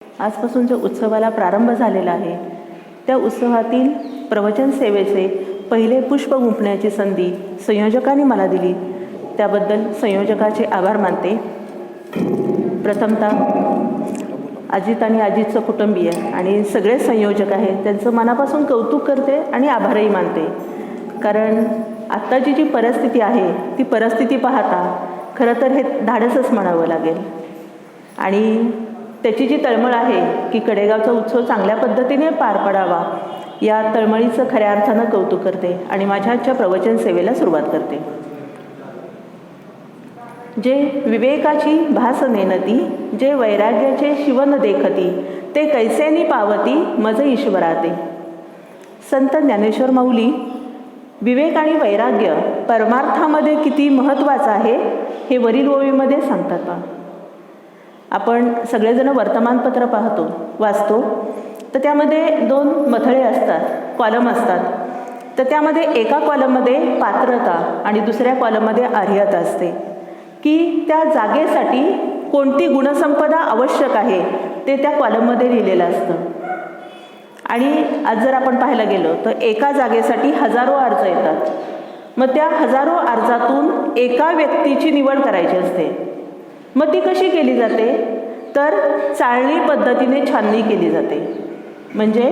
आजपासून जो उत्सवाला प्रारंभ झालेला आहे त्या उत्सवातील प्रवचन सेवेचे पहिले पुष्प गुंफण्याची संधी संयोजकांनी मला दिली, त्याबद्दल संयोजकाचे आभार मानते. प्रथमतः अजित आणि अजितचं कुटुंबीय आणि सगळे संयोजक आहेत त्यांचं मनापासून कौतुक करते आणि आभारही मानते. कारण आत्ताची जी परिस्थिती आहे ती परिस्थिती पाहता खरं तर हे धाडसच म्हणावं लागेल. आणि त्याची जी तळमळ आहे की कडेगावचा उत्सव चांगल्या पद्धतीने पार पडावा, या तळमळीचं खऱ्या अर्थानं कौतुक करते आणि माझ्या आजच्या प्रवचन सेवेला सुरुवात करते. जे विवेकाची भास नेनती, जे वैराग्याचे शिवन देखती, ते कैसेनी पावती मज ईश्वराते. संत ज्ञानेश्वर माऊली विवेक आणि वैराग्य परमार्थामध्ये किती महत्त्वाचं आहे हे वरील ओळीमध्ये सांगतात. आपण सगळेजण वर्तमानपत्र वाचतो, तर त्यामध्ये 2 मथळे असतात, कॉलम असतात. तर त्यामध्ये एका कॉलममध्ये पात्रता आणि दुसऱ्या कॉलममध्ये अर्हता असते की त्या जागेसाठी कोणती गुणसंपदा आवश्यक आहे ते त्या कॉलममध्ये लिहिलेलं असतं. आणि आज जर आपण पाहायला गेलो तर एका जागेसाठी हजारो अर्ज येतात. मग त्या हजारो अर्जातून एका व्यक्तीची निवड करायची असते. मग ती कशी केली जाते तर चाळणी पद्धतीने छाननी केली जाते. म्हणजे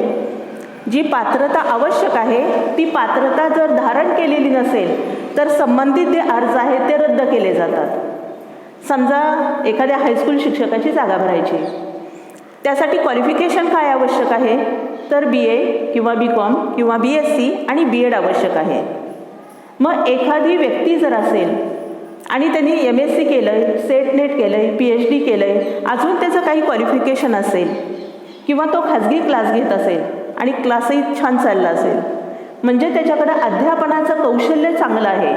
जी पात्रता आवश्यक आहे ती पात्रता जर धारण केलेली नसेल तर संबंधित जे अर्ज आहेत ते रद्द केले जातात. समजा एखाद्या हायस्कूल शिक्षकाची जागा भरायची, त्यासाठी क्वालिफिकेशन काय आवश्यक आहे तर BA किंवा BCom किंवा BSc आणि B.Ed आवश्यक आहे. मग एखादी व्यक्ती जर असेल आणि त्यांनी MSc केलं आहे, सेट नेट केलं आहे, PhD केलं आहे, अजून त्याचं काही क्वालिफिकेशन असेल किंवा तो खाजगी क्लास घेत असेल आणि क्लासही छान चालला असेल, म्हणजे त्याच्याकडं अध्यापनाचं कौशल्य चांगलं आहे,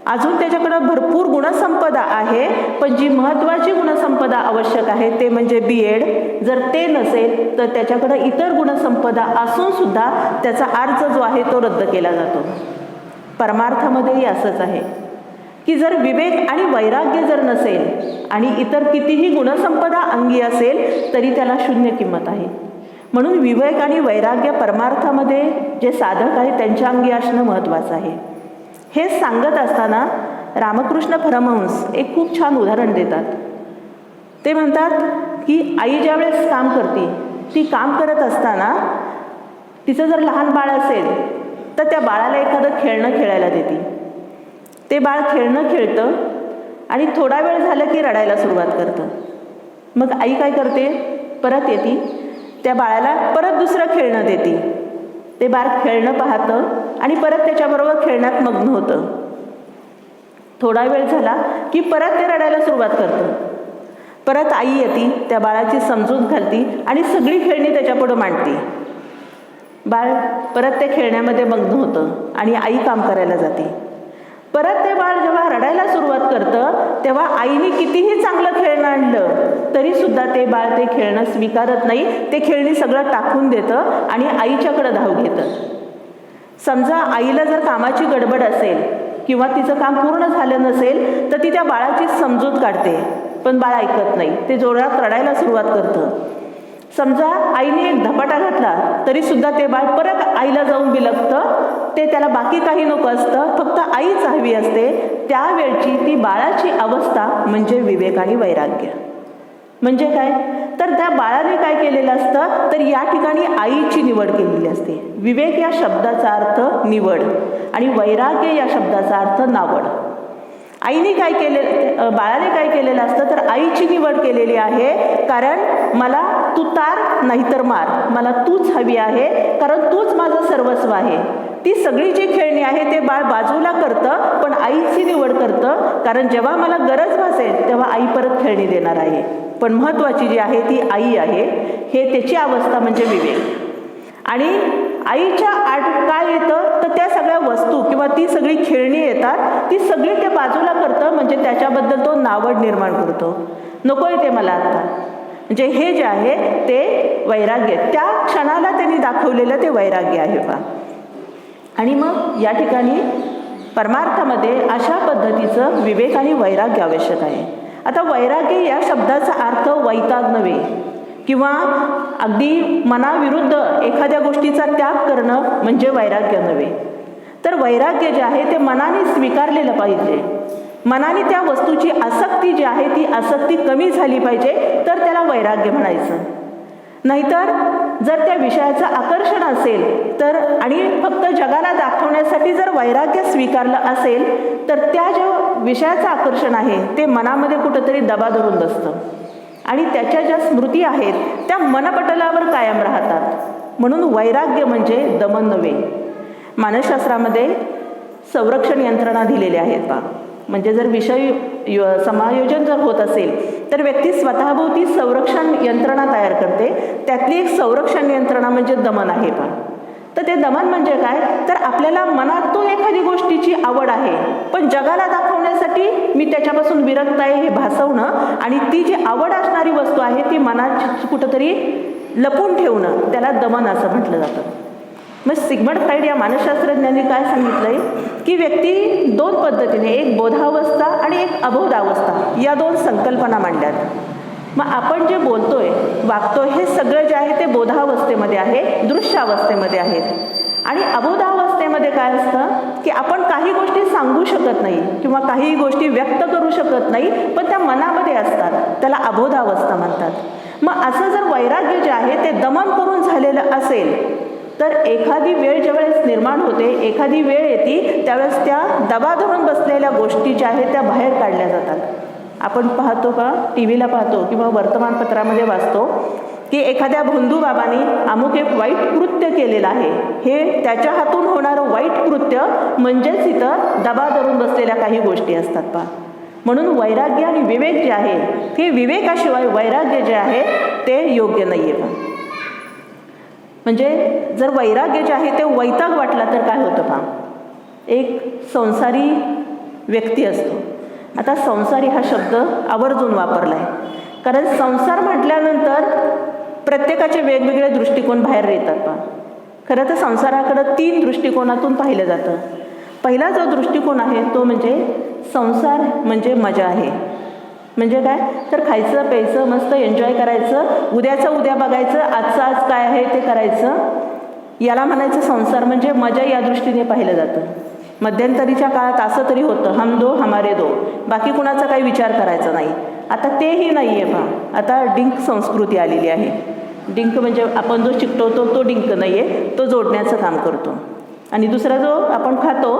अजून त्याच्याकडं भरपूर गुणसंपदा आहे, पण जी महत्त्वाची गुणसंपदा आवश्यक आहे ते म्हणजे B.Ed जर ते नसेल तर त्याच्याकडं इतर गुणसंपदा असूनसुद्धा त्याचा अर्ज जो आहे तो रद्द केला जातो. परमार्थामध्येही असंच आहे की जर विवेक आणि वैराग्य जर नसेल आणि इतर कितीही गुणसंपदा अंगी असेल तरी त्याला शून्य किंमत आहे. म्हणून विवेक आणि वैराग्य परमार्थामध्ये जे साधक आहेत त्यांच्या अंगी असणं महत्त्वाचं आहे. हे सांगत असताना रामकृष्ण परमहंस एक खूप छान उदाहरण देतात. ते म्हणतात की आई ज्या वेळेस काम करते, ती काम करत असताना तिचं जर लहान बाळ असेल तर त्या बाळाला एखादं खेळणं खेळायला देते. ते बाळ खेळणं खेळतं आणि थोडा वेळ झालं की रडायला सुरुवात करतं. मग आई काय करते, परत येते, त्या बाळाला परत दुसरं खेळणं देते. ते बाळ खेळणं पाहतं आणि परत त्याच्याबरोबर खेळण्यात मग्न होतं. थोडा वेळ झाला की परत ते रडायला सुरुवात करतं. परत आई येते, त्या बाळाची समजूत घालते आणि सगळी खेळणी त्याच्यापुढं मांडते. बाळ परत त्या खेळण्यामध्ये मग्न होतं आणि आई काम करायला जाते. परत ते बाळ जेव्हा रडायला सुरुवात करतं तेव्हा आईने कितीही चांगलं खेळणं आणलं तरीसुद्धा ते बाळ ते खेळणं स्वीकारत नाही. ते खेळणी सगळं टाकून देतं आणि आईच्याकडं धाव घेतं. समजा आईला जर कामाची गडबड असेल किंवा तिचं काम पूर्ण झालं नसेल तर ती त्या बाळाची समजूत काढते, पण बाळ ऐकत नाही, ते जोरात रडायला सुरुवात करतं. समजा आईने एक धपाटा घातला तरीसुद्धा ते बाळ परत आईला जाऊन बिलगतं. ते त्याला बाकी काही नको असतं, फक्त आईच हवी असते. त्यावेळची ती बाळाची अवस्था म्हणजे विवेक आणि वैराग्य. म्हणजे काय तर त्या बाळाने काय केलेलं असतं तर या ठिकाणी आईची निवड केलेली असते. विवेक या शब्दाचा अर्थ निवड आणि वैराग्य या शब्दाचा अर्थ नावड. आईने काय केलं, बाळाने काय केलेलं असतं तर आईची निवड केलेली आहे. कारण मला तू तार नाहीतर मार, मला तूच हवी आहे, कारण तूच माझं सर्वस्व आहे. ती सगळी जी खेळणी आहे ते बाळ बाजूला करतं, पण आईची निवड करतं. कारण जेव्हा मला गरज भासेल तेव्हा आई परत खेळणी देणार आहे, पण महत्त्वाची जी आहे ती आई आहे. हे त्याची अवस्था म्हणजे विवेक. आणि आईच्या आड काय येतं तर त्या सगळ्या वस्तू किंवा ती सगळी खेळणी येतात, ती सगळी ते बाजूला करतं. म्हणजे त्याच्याबद्दल तो नावड निर्माण करतो, नको आहे ते मला आता. म्हणजे हे जे आहे ते वैराग्य, त्या क्षणाला त्यांनी दाखवलेलं ते वैराग्य आहे बा. आणि मग या ठिकाणी परमार्थामध्ये अशा पद्धतीचं विवेक आणि वैराग्य आवश्यक आहे. आता वैराग्य या शब्दाचा अर्थ वैताग नव्हे, किंवा अगदी मनाविरुद्ध एखाद्या गोष्टीचा त्याग करणं म्हणजे वैराग्य नव्हे. तर वैराग्य जे आहे ते मनाने स्वीकारलेलं पाहिजे. मनाने त्या वस्तूची आसक्ती जी आहे ती आसक्ती कमी झाली पाहिजे, तर त्याला वैराग्य म्हणायचं. नाहीतर जर त्या विषयाचं आकर्षण असेल तर आणि फक्त जगाला दाखवण्यासाठी जर वैराग्य स्वीकारलं असेल तर त्या ज्या विषयाचं आकर्षण आहे ते मनामध्ये कुठंतरी दबा धरून बसतं आणि त्याच्या ज्या स्मृती आहेत त्या मनपटलावर कायम राहतात. म्हणून वैराग्य म्हणजे दमन नव्हे. मानसशास्त्रामध्ये संरक्षण यंत्रणा दिलेल्या आहेत पहा. म्हणजे जर विषय समायोजन जर होत असेल तर व्यक्ती स्वतःभोवती संरक्षण यंत्रणा तयार करते. त्यातली एक संरक्षण यंत्रणा म्हणजे दमन आहे पहा. तर ते दमन म्हणजे काय, तर आपल्याला मनातून एखादी गोष्टीची आवड आहे पण जगाला दाखवण्यासाठी मी त्याच्यापासून विरक्त आहे हे भासवणं आणि ती जी आवड असणारी वस्तू आहे ती मनात कुठंतरी लपून ठेवणं, त्याला दमन असं म्हटलं जातं. मग सिग्मंड फ्राईड या मानसशास्त्रज्ञांनी काय सांगितलंय की व्यक्ती दोन पद्धतीने, एक बोधावस्था आणि एक अबोधावस्था, या दोन संकल्पना मांडल्यात. मग आपण जे बोलतोय वागतोय हे सगळं जे आहे ते बोधावस्थेमध्ये आहे, दृश्यावस्थेमध्ये आहे. आणि अबोधावस्थेमध्ये काय असतं की आपण काही गोष्टी सांगू शकत नाही किंवा काही गोष्टी व्यक्त करू शकत नाही पण त्या मनामध्ये असतात, त्याला अबोधावस्था म्हणतात. मग असं जर वैराग्य जे आहे ते दमन करून झालेलं असेल तर एखादी वेळ ज्यावेळेस निर्माण होते, एखादी वेळ येते त्यावेळेस त्या दबा धरून बसलेल्या गोष्टी ज्या आहेत त्या बाहेर काढल्या जातात. आपण पाहतो का, टी व्हीला पाहतो किंवा वर्तमानपत्रामध्ये वाचतो की एखाद्या भोंदूबाबांनी अमुक एक वाईट कृत्य केलेलं आहे. हे त्याच्या हातून होणारं वाईट कृत्य म्हणजेच इथं दबा धरून बसलेल्या काही गोष्टी असतात पहा. म्हणून वैराग्य आणि विवेक जे आहे हे विवेकाशिवाय वैराग्य जे आहे ते योग्य नाही आहे पहा. म्हणजे जर वैराग्य जे आहे ते वैताग वाटला तर काय होतं पहा. एक संसारी व्यक्ती असतो. आता संसारी हा शब्द आवर्जून वापरला आहे कारण संसार म्हटल्यानंतर प्रत्येकाचे वेगवेगळे दृष्टिकोन बाहेर येतात पहा. खरं तर संसाराकडं 3 दृष्टिकोनातून पाहिलं जातं. पहिला जो दृष्टिकोन आहे तो म्हणजे संसार म्हणजे मजा आहे. म्हणजे काय, तर खायचं प्यायचं मस्त एन्जॉय करायचं, उद्याचं उद्या बघायचं, आजचं आज काय आहे ते करायचं, याला म्हणायचं संसार म्हणजे मजा, या दृष्टीने पाहिलं जातं. मध्यंतरीच्या काळात असं तरी होतं, हम दो हमारे दो, बाकी कुणाचा काही विचार करायचा नाही. आता तेही नाही आहे पहा. आता डिंक संस्कृती आलेली आहे. डिंक म्हणजे आपण जो चिकटवतो तो डिंक नाही आहे, तो जोडण्याचं काम करतो. आणि दुसरा जो आपण खातो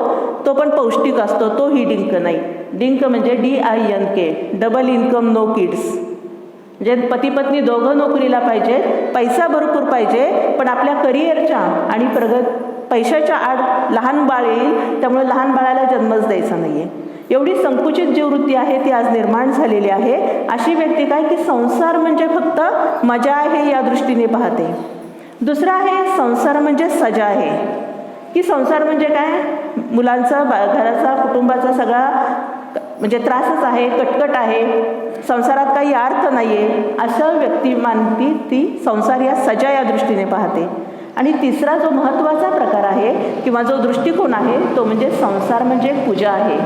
तो पण पौष्टिक असतो, तोही डिंक नाही. डिंक म्हणजे DINK, double income no kids. म्हणजे पती पत्नी दोघं नोकरीला पाहिजे, पैसा भरपूर पाहिजे, पण आपल्या करिअरच्या आणि पैशाच्या आड लहान बाळ येईल, त्यामुळे लहान बाळाला जन्मच द्यायचा नाही आहे. एवढी संकुचित जी वृत्ती आहे ती आज निर्माण झालेली आहे. अशी व्यक्ती काय की संसार म्हणजे फक्त मजा आहे या दृष्टीने पाहते. दुसरा आहे संसार म्हणजे सजा आहे, की संसार म्हणजे काय, मुलांचा घराचा कुटुंबाचा सगळा म्हणजे त्रासच आहे, कटकट आहे, संसारात काही अर्थ नाही आहे, असं व्यक्ती मानती ती संसार या सजा या दृष्टीने पाहते. आणि तिसरा जो महत्त्वाचा प्रकार आहे किंवा जो दृष्टिकोन आहे तो म्हणजे संसार म्हणजे पूजा आहे.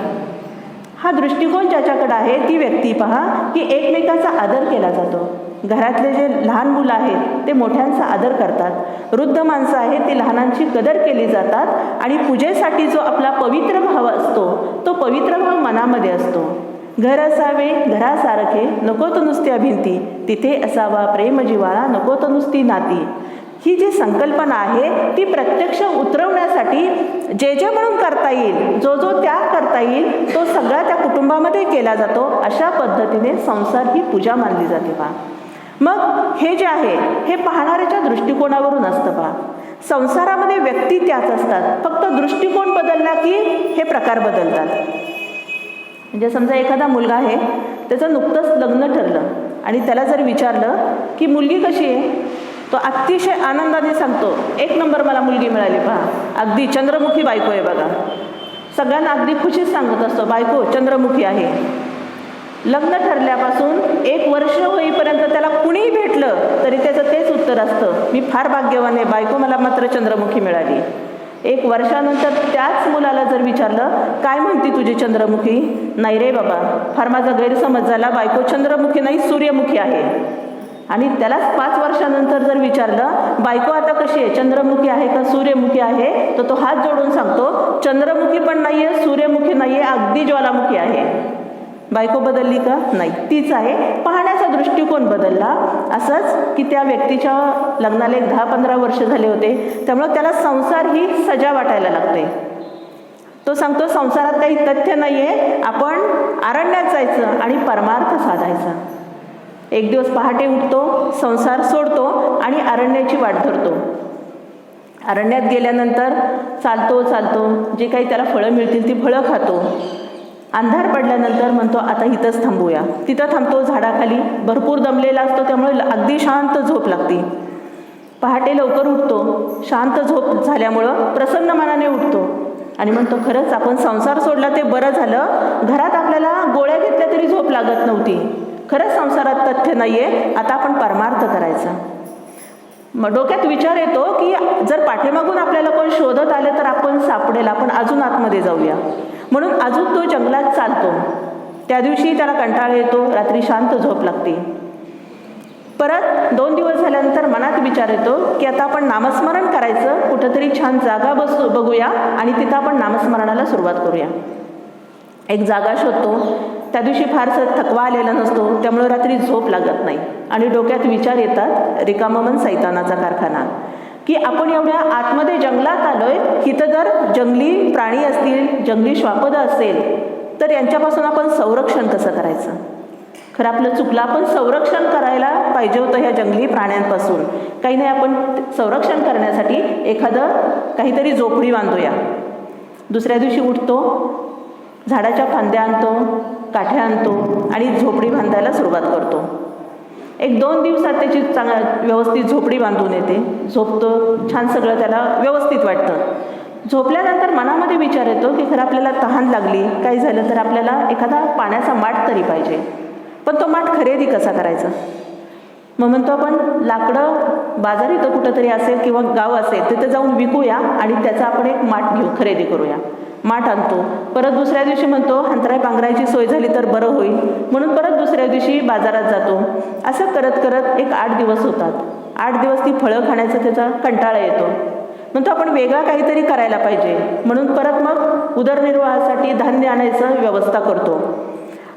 हा दृष्टिकोन ज्याच्याकडे आहे ती व्यक्ती पहा की एकमेकाचा आदर केला जातो. घरातले जे लहान मुलं आहेत ते मोठ्यांचा आदर करतात, वृद्ध माणसं आहेत ते लहानांची कदर केली जातात आणि पूजेसाठी जो आपला पवित्र भाव असतो तो पवित्र भाव मनामध्ये असतो. घर असावे घरासारखे, नको तर नुसत्या भिंती, तिथे असावा प्रेम जिव्हाळा, नको तर नुसती नाती. ही जी संकल्पना आहे ती प्रत्यक्ष उतरवण्यासाठी जे जे म्हणून करता येईल, जो जो त्याग करता येईल तो सगळा त्या कुटुंबामध्ये केला जातो. अशा पद्धतीने संसार ही पूजा मानली जाते पहा. मग हे जे आहे हे पाहणाऱ्याच्या दृष्टिकोनावरून असतं पहा. संसारामध्ये व्यक्ती त्याच असतात, फक्त दृष्टिकोन बदलला की हे प्रकार बदलतात. म्हणजे समजा एखादा मुलगा आहे, त्याचं नुकतंच लग्न ठरलं आणि त्याला जर विचारलं की मुलगी कशी आहे, तो अतिशय आनंदाने सांगतो, 1 नंबर मला मुलगी मिळाली पहा, अगदी चंद्रमुखी बायको आहे बघा. सगळ्यांना अगदी खुशीच सांगत असतो बायको चंद्रमुखी आहे. लग्न ठरल्यापासून 1 वर्ष होईपर्यंत त्याला कुणीही भेटलं तरी त्याचं तेच उत्तर असतं, मी फार भाग्यवान आहे, बायको मला मात्र चंद्रमुखी मिळाली. 1 वर्षानंतर त्याच मुलाला जर विचारलं काय म्हणती तुझी चंद्रमुखी, नाही रे बाबा फार माझा गैरसमज झाला, बायको चंद्रमुखी नाही सूर्यमुखी आहे. आणि त्यालाच 5 वर्षानंतर जर विचारलं बायको आता कशी आहे, चंद्रमुखी आहे का सूर्यमुखी आहे, तर तो हात जोडून सांगतो चंद्रमुखी पण नाही आहे, सूर्यमुखी नाही आहे, अगदी ज्वालामुखी आहे. बायको बदलली का? नाही, तीच आहे. पाहण्याचा दृष्टिकोन बदलला. असंच की त्या व्यक्तीच्या लग्नाला 10-15 वर्ष झाले होते, त्यामुळं त्याला संसार ही सजा वाटायला लागते. तो सांगतो संसारात काही तथ्य नाही आहे, आपण अरण्यात जायचं आणि परमार्थ साधायचा. एक दिवस पहाटे उठतो, संसार सोडतो आणि अरण्याची वाट धरतो. अरण्यात गेल्यानंतर चालतो, जे काही त्याला फळं मिळतील ती फळं खातो. अंधार पडल्यानंतर म्हणतो आता इथंच थांबूया. तिथं थांबतो झाडाखाली. भरपूर दमलेला असतो, त्यामुळे अगदी शांत झोप लागते. पहाटे लवकर उठतो. शांत झोप झाल्यामुळं प्रसन्न मनाने उठतो आणि म्हणतो खरंच आपण संसार सोडला ते बरं झालं. घरात आपल्याला गोळ्या घेतल्या तरी झोप लागत नव्हती. खरंच संसारात तथ्य नाही आहे, आता आपण परमार्थ करायचा. मग डोक्यात विचार येतो की जर पाठीमागून आपल्याला कोण शोधत आले तर आपण सापडेल, आपण अजून आतमध्ये जाऊया. म्हणून अजून तो जंगलात चालतो. त्या दिवशी त्याला कंटाळा येतो, रात्री शांत झोप लागते. परत 2 दिवस झाल्यानंतर मनात विचार येतो की आता आपण नामस्मरण करायचं, कुठंतरी छान जागा बघूया आणि तिथं आपण नामस्मरणाला सुरुवात करूया. एक जागा शोधतो. त्या दिवशी फारसं थकवा आलेला नसतो, त्यामुळे रात्री झोप लागत नाही आणि डोक्यात विचार येतात रिकामं मन सैतानाचा कारखाना, की आपण एवढ्या आतमध्ये जंगलात आलोय, इथं जर जंगली प्राणी असतील, जंगली श्वापदं असेल तर यांच्यापासून आपण संरक्षण कसं करायचं. खरं आपलं चुकलं, आपण संरक्षण करायला पाहिजे होतं ह्या जंगली प्राण्यांपासून. काही नाही, आपण संरक्षण करण्यासाठी एखादं काहीतरी झोपडी बांधूया. दुसऱ्या दिवशी उठतो, झाडाच्या फांद्या आणतो, काठ्या आणतो आणि झोपडी बांधायला सुरुवात करतो. 1-2 दिवसात त्याची व्यवस्थित झोपडी बांधून येते. झोपतो, छान सगळं त्याला व्यवस्थित वाटतं. झोपल्यानंतर मनामध्ये विचार येतो की खरं आपल्याला तहान लागली, काही झालं तर आपल्याला एखादा पाण्याचा माठ तरी पाहिजे. पण तो माठ खरेदी कसा करायचा. मग म्हणतो आपण लाकडं बाजार इथं कुठंतरी असेल किंवा गाव असेल तिथं जाऊन विकूया आणि त्याचा आपण एक माठ घेऊ, खरेदी करूया. माठ आणतो. परत दुसऱ्या दिवशी म्हणतो हंतराय पांघरायची सोय झाली तर बरं होईल, म्हणून परत दुसऱ्या दिवशी बाजारात जातो. असं करत करत एक 8 दिवस होतात. 8 दिवस ती फळं खाण्याचा त्याचा कंटाळा येतो. म्हणतो आपण वेगळा काहीतरी करायला पाहिजे, म्हणून परत मग उदरनिर्वाहासाठी धान्य आणायचं व्यवस्था करतो.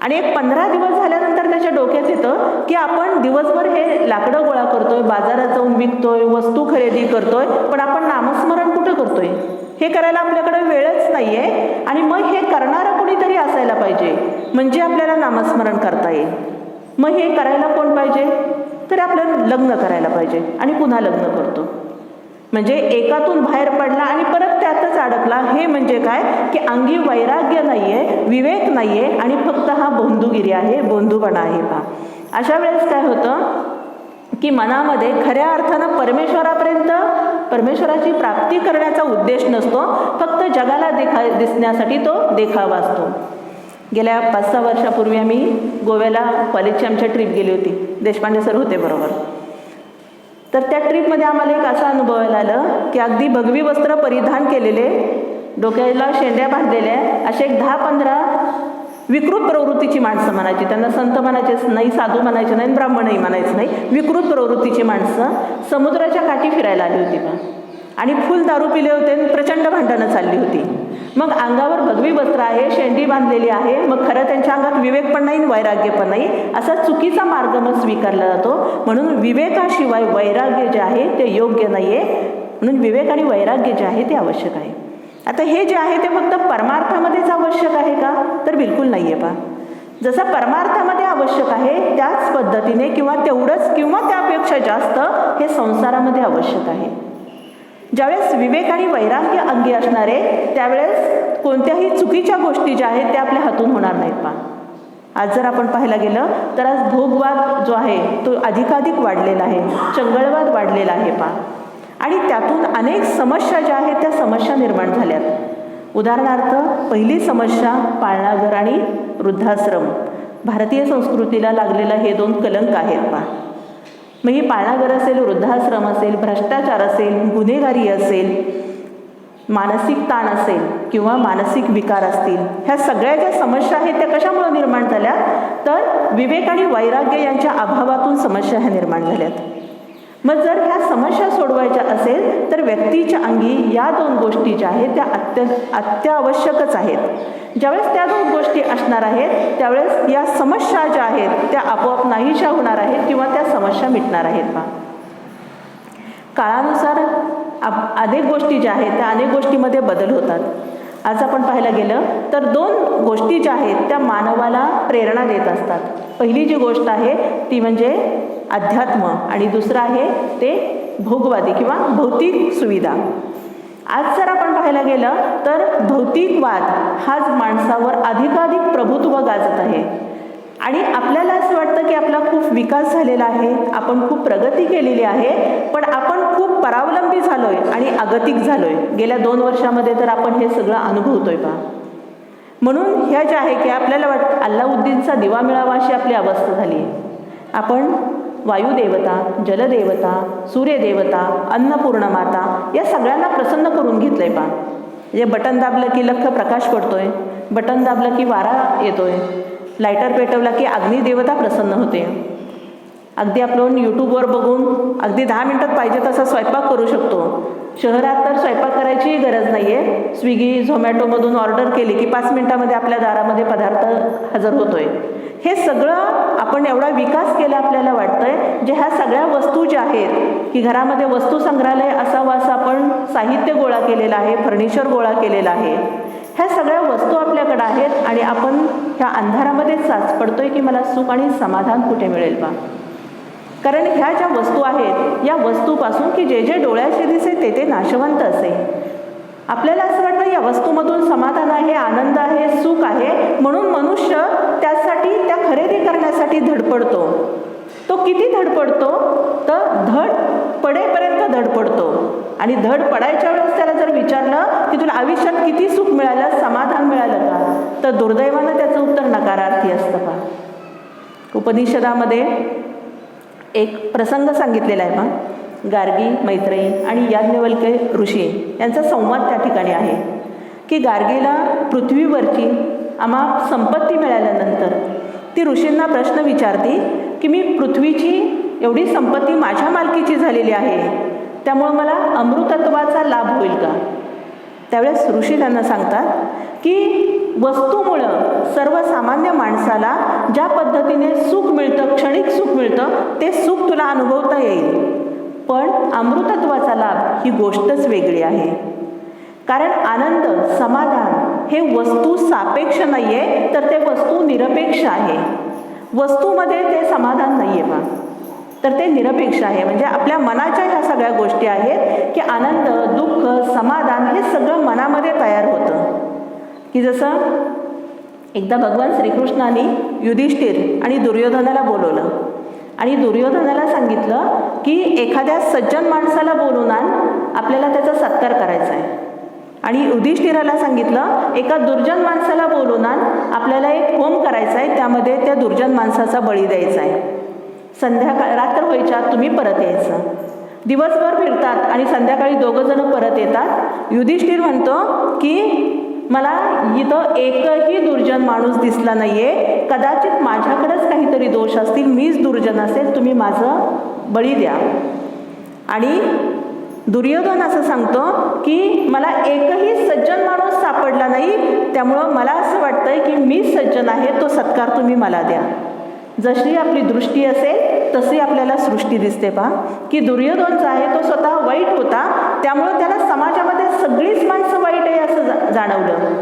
आणि एक 15 दिवस झाल्यानंतर त्याच्या डोक्यात येतं की आपण दिवसभर हे लाकडं गोळा करतोय, बाजारात जाऊन विकतोय, वस्तू खरेदी करतोय, पण आपण नामस्मरण कुठं करतोय. हे करायला आपल्याकडे वेळच नाही आहे. आणि मग हे करणारं कोणीतरी असायला पाहिजे, म्हणजे आपल्याला नामस्मरण करता येईल. मग हे करायला कोण पाहिजे, तर आपल्याला लग्न करायला पाहिजे. आणि पुन्हा लग्न करतो. म्हणजे एकातून बाहेर पडला आणि परत त्यातच अडकला. हे म्हणजे काय की अंगी वैराग्य नाही आहे, विवेक नाही आहे आणि फक्त हा बोंधुगिरी आहे, बोंधूपणा आहे. पहा, अशा वेळेस काय होतं की मनामध्ये खऱ्या अर्थानं परमेश्वराची प्राप्ती करण्याचा उद्देश नसतो, फक्त जगाला दिसण्यासाठी तो देखावा असतो. गेल्या 5-6 वर्षापूर्वी आम्ही गोव्याला कॉलेजची आमच्या ट्रीप गेली होती. देशपांडे सर होते बरोबर. तर त्या ट्रीपमध्ये आम्हाला एक असं अनुभवायला आलं की अगदी भगवी वस्त्र परिधान केलेले, डोक्याला शेंड्या बांधलेल्या असे एक 10-15 विकृत प्रवृत्तीची माणसं म्हणायची. त्यांना संत म्हणायचेच नाही, साधू म्हणायचे नाही, ब्राह्मणही म्हणायचं नाही, विकृत प्रवृत्तीची माणसं समुद्राच्या काठी फिरायला आली होती. का आणि फुल दारू पिले होते, प्रचंड भांडणं चालली होती. मग अंगावर भगवी वस्त्र आहे, शेंडी बांधलेली आहे, मग खरं त्यांच्या अंगात विवेक पण नाही, वैराग्य पण नाही. असा चुकीचा मार्ग मग स्वीकारला जातो. म्हणून विवेकाशिवाय वैराग्य जे आहे ते योग्य नाही आहे. म्हणून विवेक आणि वैराग्य जे आहे ते आवश्यक आहे. आता हे जे आहे ते फक्त परमार्थामध्येच आवश्यक आहे का, तर बिलकुल नाही आहे. पहा, जसं परमार्थामध्ये आवश्यक आहे त्याच पद्धतीने किंवा तेवढंच किंवा त्यापेक्षा जास्त हे संसारामध्ये आवश्यक आहे. ज्यावेळेस विवेक आणि वैराग्य अंगी असणारे त्यावेळेस कोणत्याही चुकीच्या गोष्टी ज्या आहेत त्या आपल्या हातून होणार नाहीत. पहा, आज जर आपण पाहायला गेलं तर आज भोगवाद जो आहे तो अधिकाधिक वाढलेला आहे, चंगळवाद वाढलेला आहे. पहा, आणि त्यातून अनेक समस्या ज्या आहेत त्या समस्या निर्माण झाल्यात. उदाहरणार्थ पहिली समस्या पाळणाघर आणि वृद्धाश्रम. भारतीय संस्कृतीला लागलेलं हे 2 कलंक आहेत. पहा, मग ही पाळणाघर असेल, वृद्धाश्रम असेल, भ्रष्टाचार असेल, गुन्हेगारी असेल, मानसिक ताण असेल, किंवा मानसिक विकार असतील, ह्या सगळ्या ज्या समस्या आहेत त्या कशामुळे निर्माण झाल्या, तर विवेक आणि वैराग्य यांच्या अभावातून समस्या ह्या निर्माण झाल्यात. मग जर ह्या समस्या सोडवायच्या असेल तर व्यक्तीच्या अंगी या दोन गोष्टी ज्या आहेत त्या अत्यावश्यकच आहेत. ज्यावेळेस त्या दोन गोष्टी असणार आहेत त्यावेळेस या समस्या ज्या आहेत त्या आपोआप नाहीशा होणार आहेत किंवा त्या समस्या मिटणार आहेत. काळानुसार अनेक गोष्टी ज्या आहेत त्या अनेक गोष्टीमध्ये बदल होतात. आज आपण पाहायला गेलं तर दोन गोष्टी ज्या आहेत त्या मानवाला प्रेरणा देत असतात. पहिली जी गोष्ट आहे ती म्हणजे अध्यात्म आणि दुसरं आहे ते भोगवादी किंवा भौतिक सुविधा. आज जर आपण पाहायला गेलं तर भौतिकवाद हाच माणसावर अधिकाधिक प्रभुत्व गाजत आहे आणि आपल्याला असं वाटतं की आपला खूप विकास झालेला आहे, आपण खूप प्रगती केलेली आहे, पण आपण खूप परावलंबी झालोय आणि अगतिक झालोय. गेल्या 2 वर्षामध्ये तर आपण हे सगळं अनुभवतोय पहा. म्हणून ह्या ज्या आहे की आपल्याला वाटतं अल्लाउद्दीनचा दिवा मिळावा अशी आपली अवस्था झाली. आपण वायुदेवता, जलदेवता, सूर्यदेवता, अन्नपूर्ण माता या सगळ्यांना प्रसन्न करून घेतलंय पहा. म्हणजे बटन दाबलं की लख्ख प्रकाश पडतोय, बटन दाबलं की वारा येतोय, लायटर पेटवला की अग्निदेवता प्रसन्न होते. अगदी आपण यूट्यूबवर बघून अगदी 10 मिनिटात पाहिजे तसा स्वयंपाक करू शकतो. शहरात तर स्वयंपाक करायचीही गरज नाही आहे. स्विगी झोमॅटोमधून ऑर्डर केली की 5 मिनिटामध्ये आपल्या दारामध्ये पदार्थ हजर होतोय. हे सगळं आपण एवढा विकास केला आपल्याला वाटतंय. जे ह्या सगळ्या वस्तू ज्या आहेत की घरामध्ये वस्तू संग्रहालय असावं असं आपण साहित्य गोळा केलेलं आहे, फर्निचर गोळा केलेलं आहे. ह्या सगळ्या वस्तू आपल्याकडे आहेत आणि आपण ह्या अंधारामध्ये साच पडतोय की मला सुख आणि समाधान कुठे मिळेल पा. कारण ह्या ज्या वस्तू आहेत या वस्तूपासून की जे जे डोळ्याचे दिसे ते ते नाशवंत असे. आपल्याला असं वाटतं या वस्तूमधून समाधान आहे, आनंद आहे, सुख आहे, म्हणून मनुष्य त्यासाठी त्या खरेदी करण्यासाठी धडपडतो. तो किती धडपडतो तर धड पडेपर्यंत धडपडतो आणि धड पडायच्या वेळेस त्याला जर विचारलं की तुला आयुष्यात किती सुख मिळालं, समाधान मिळालं का, तर दुर्दैवानं त्याचं उत्तर नकारार्थी असतं का. उपनिषदामध्ये एक प्रसंग सांगितलेला आहे पहा. गार्गी, मैत्रेयी आणि याज्ञवल्क्य ऋषी यांचा संवाद त्या ठिकाणी आहे की गार्गीला पृथ्वीवरची अमाप संपत्ती मिळाल्यानंतर ती ऋषींना प्रश्न विचारते की मी पृथ्वीची एवढी संपत्ती माझ्या मालकीची झालेली आहे, त्यामुळं मला अमृतत्वाचा लाभ होईल का. त्यावेळेस ऋषी त्यांना सांगतात की वस्तूमुळं सर्वसामान्य माणसाला ज्या पद्धतीने सुख मिळतं, क्षणिक सुख मिळतं, ते सुख तुला अनुभवता येईल, पण अमृतत्वाचा लाभ ही गोष्टच वेगळी आहे. कारण आनंद, समाधान हे वस्तू सापेक्ष नाही आहे, तर ते वस्तू निरपेक्ष आहे. वस्तूमध्ये ते समाधान नाही आहे पहा, तर ते निरपेक्ष आहे. म्हणजे आपल्या मनाच्या ह्या सगळ्या गोष्टी आहेत की आनंद, दुःख, समाधान हे सगळं मनामध्ये तयार होतं. की जसं एकदा भगवान श्रीकृष्णाने युधिष्ठिर आणि दुर्योधनाला बोलवलं आणि दुर्योधनाला सांगितलं की एखाद्या सज्जन माणसाला बोलवून आण, आपल्याला त्याचा सत्कार करायचा आहे. आणि युधिष्ठिराला सांगितलं एका दुर्जन माणसाला बोलवून आण, आपल्याला एक होम करायचा आहे, त्यामध्ये त्या दुर्जन माणसाचा बळी द्यायचा आहे. संध्याकाळ रात्र व्हायच्या तुम्ही परत यायचं. दिवसभर फिरतात आणि संध्याकाळी 2 जण परत येतात. युधिष्ठिर म्हणतो की मला इथं एकही दुर्जन माणूस दिसला नाहीये, कदाचित माझ्याकडेच काहीतरी दोष असतील, मीच दुर्जन असेल, तुम्ही माझं बळी द्या. आणि दुर्योधन असं सांगतो की मला एकही सज्जन माणूस सापडला नाही, त्यामुळं मला असं वाटतंय की मीच सज्जन आहे, तो सत्कार तुम्ही मला द्या. जशी आपली दृष्टी असेल तशी आपल्याला सृष्टी दिसते पहा. की दुर्योधनचा आहे तो स्वतः वाईट होता, त्यामुळं त्याला समाजामध्ये सगळीच माणसं वाईट आहे असं जाणवलं.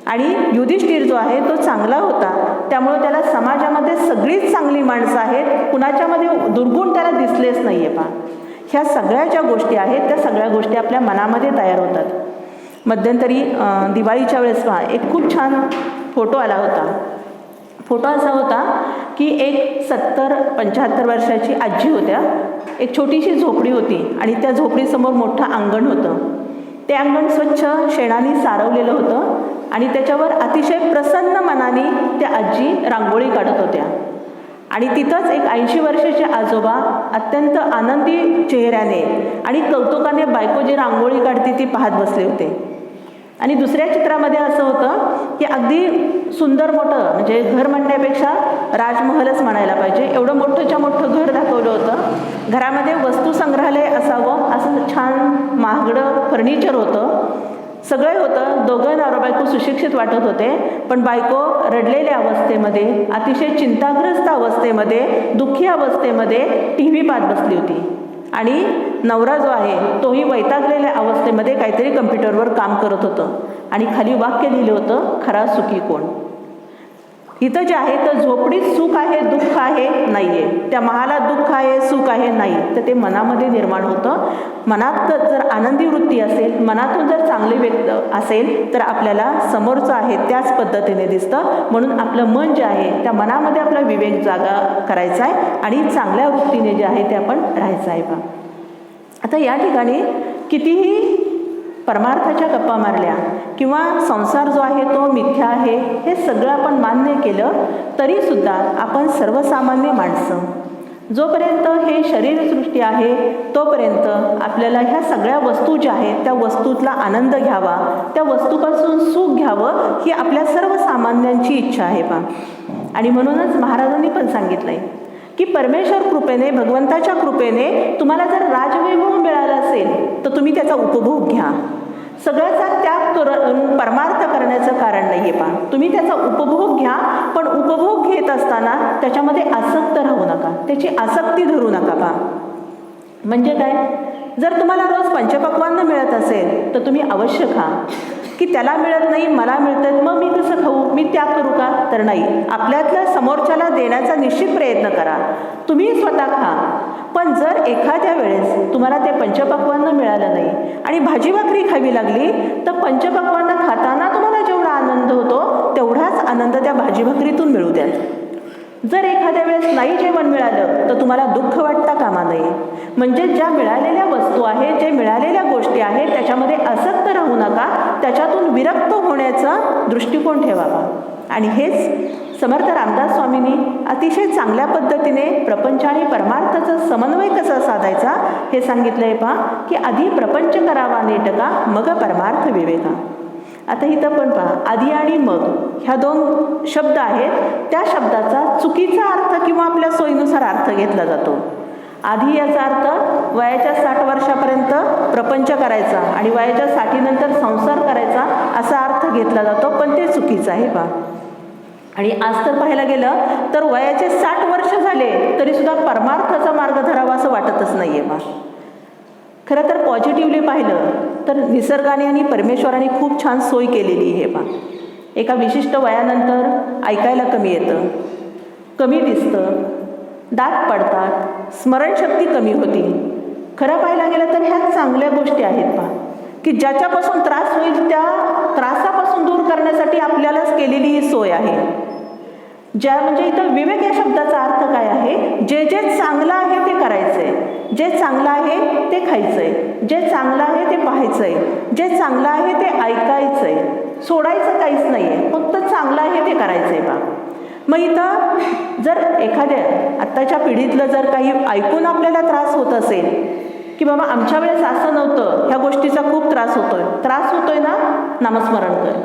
आणि युधिष्ठिर जो आहे तो चांगला होता, त्यामुळं त्याला समाजामध्ये सगळीच चांगली माणसं आहेत, कुणाच्यामध्ये दुर्गुण त्याला दिसलेच नाही आहे पहा. ह्या सगळ्या ज्या गोष्टी आहेत त्या सगळ्या गोष्टी आपल्या मनामध्ये तयार होतात. मध्यंतरी दिवाळीच्या वेळेस पहा एक खूप छान फोटो आला होता. फोटो असा होता की एक 70-75 वर्षाची आजी होत्या. एक छोटीशी झोपडी होती आणि त्या झोपडीसमोर मोठं अंगण होतं. ते अंगण स्वच्छ शेणाने सारवलेलं होतं आणि त्याच्यावर अतिशय प्रसन्न मनाने त्या आजी रांगोळी काढत होत्या. आणि तिथंच एक 80 वर्षाचे आजोबा अत्यंत आनंदी चेहऱ्याने आणि कौतुकाने बायको जी रांगोळी काढते ती पाहत बसले होते. आणि दुसऱ्या चित्रामध्ये असं होतं की अगदी सुंदर मोठं, म्हणजे घर म्हणण्यापेक्षा राजमहलच म्हणायला पाहिजे, एवढं मोठंच्या मोठं घर दाखवलं होतं. घरामध्ये वस्तू संग्रहालय असावं असं छान महागडं फर्निचर होतं, सगळं होतं. दोघं नवरा बायको सुशिक्षित वाटत होते, पण बायको रडलेल्या अवस्थेमध्ये, अतिशय चिंताग्रस्त अवस्थेमध्ये, दुःखी अवस्थेमध्ये टी व्ही पाहत बसली होती. आणि नवरा जो आहे तोही वैतागलेल्या अवस्थेमध्ये काहीतरी कम्प्युटरवर काम करत होतं. आणि खाली वाक्य लिहिलं होतं, खरा सुखी कोण. इथं जे आहे तर झोपडीत सुख आहे दुःख आहे नाही आहे, त्या महालात दुःख आहे सुख आहे नाही, तर ते मनामध्ये निर्माण होतं. मनात जर आनंदी वृत्ती असेल, मनातून जर चांगले व्यक्त असेल तर आपल्याला समोरचं आहे त्याच पद्धतीने दिसतं. म्हणून आपलं मन जे आहे त्या मनामध्ये आपला विवेक जागा करायचा आहे आणि चांगल्या वृत्तीने जे आहे ते आपण राहायचं आहे. पहा आता या ठिकाणी कितीही परमार्थाच्या गप्पा मारल्या किंवा संसार जो आहे तो मिथ्या आहे हे सगळं आपण मान्य केलं तरीसुद्धा आपण सर्वसामान्य माणसं, जोपर्यंत हे शरीरसृष्टी आहे तोपर्यंत आपल्याला ह्या सगळ्या वस्तू ज्या आहेत त्या वस्तूतला आनंद घ्यावा, त्या वस्तूपासून सुख घ्यावं ही आपल्या सर्वसामान्यांची इच्छा आहे. पहा आणि म्हणूनच महाराजांनी पण सांगितलं आहे की परमेश्वर कृपेने, भगवंताच्या कृपेने तुम्हाला जर राजवैभव मिळालं असेल तर तुम्ही त्याचा उपभोग घ्या. सगळ्याचा त्याग परमार्थ करण्याचं कारण नाही आहे. पहा तुम्ही त्याचा उपभोग घ्या, पण उपभोग घेत असताना त्याच्यामध्ये आसक्त राहू नका, त्याची आसक्ती धरू नका. पहा म्हणजे काय, जर तुम्हाला रोज पंचपक्वान्न मिळत असेल तर तुम्ही अवश्य खा. की त्याला मिळत नाही मला मिळतं मग मी कसं खाऊ, मी त्याग करू का, तर नाही. आपल्यातल्या समोरच्याला देण्याचा निश्चित प्रयत्न करा, तुम्ही स्वतः खा. पण जर एखाद्या वेळेस तुम्हाला ते पंचपक्वान्न मिळालं नाही आणि भाजी भाकरी खावी लागली तर पंचपक्वान्न खाताना तुम्हाला जेवढा आनंद होतो तेवढाच आनंद त्या भाजी भाकरीतून मिळू द्या. जर एखाद्या वेळेस नाही जेवण मिळालं तर तुम्हाला दुःख वाटता कामा नये. म्हणजे ज्या मिळालेल्या वस्तू आहेत, जे मिळालेल्या गोष्टी आहेत त्याच्यामध्ये आसक्त राहू नका, त्याच्यातून विरक्त होण्याचा दृष्टिकोन ठेवावा. आणि हेच समर्थ रामदास स्वामींनी अतिशय चांगल्या पद्धतीने प्रपंच आणि परमार्थाचा समन्वय कसा साधायचा हे सांगितलंय. पहा की आधी प्रपंच करावा नेटका, मग परमार्थ विवेका. आता इथं पण पहा, आधी आणि मग ह्या दोन शब्द आहेत, त्या शब्दाचा चुकीचा अर्थ किंवा आपल्या सोयीनुसार अर्थ घेतला जातो. आधी याचा अर्थ वयाच्या 60 वर्षापर्यंत प्रपंच करायचा आणि वयाच्या 60 नंतर संसार करायचा असा अर्थ घेतला जातो, पण ते चुकीचं आहे. पहा आणि आज तर पाहायला गेलं तर वयाचे 60 वर्ष झाले तरीसुद्धा परमार्थाचा मार्ग धरावा असं वाटतच नाही आहे. पहा खरं तर पॉझिटिव्हली पाहिलं तर निसर्गाने आणि परमेश्वराने खूप छान सोय केलेली आहे. पहा एका विशिष्ट वयानंतर ऐकायला कमी येतं, कमी दिसतं, दात पडतात, स्मरणशक्ती कमी होती. खरं पाहायला गेलं तर ह्या चांगल्या गोष्टी आहेत. पहा की ज्याच्यापासून त्रास होईल त्या त्रासापासून दूर करण्यासाठी आपल्यालाच केलेली ही सोय आहे. ज्या म्हणजे इथं विवेक या शब्दाचा अर्थ काय आहे, जे जे चांगलं आहे ते करायचंय, जे चांगलं आहे ते खायचंय, जे चांगलं आहे ते पाहायचंय, जे चांगलं आहे ते ऐकायचंय, सोडायचं काहीच नाही आहे, फक्त चांगलं आहे ते करायचंय. पहा मग इथं जर एखाद्या आत्ताच्या पिढीतलं जर काही ऐकून आपल्याला त्रास होत असेल की बाबा आमच्या वेळेस असं नव्हतं, ह्या गोष्टीचा खूप त्रास होतोय ना, नामस्मरण कर.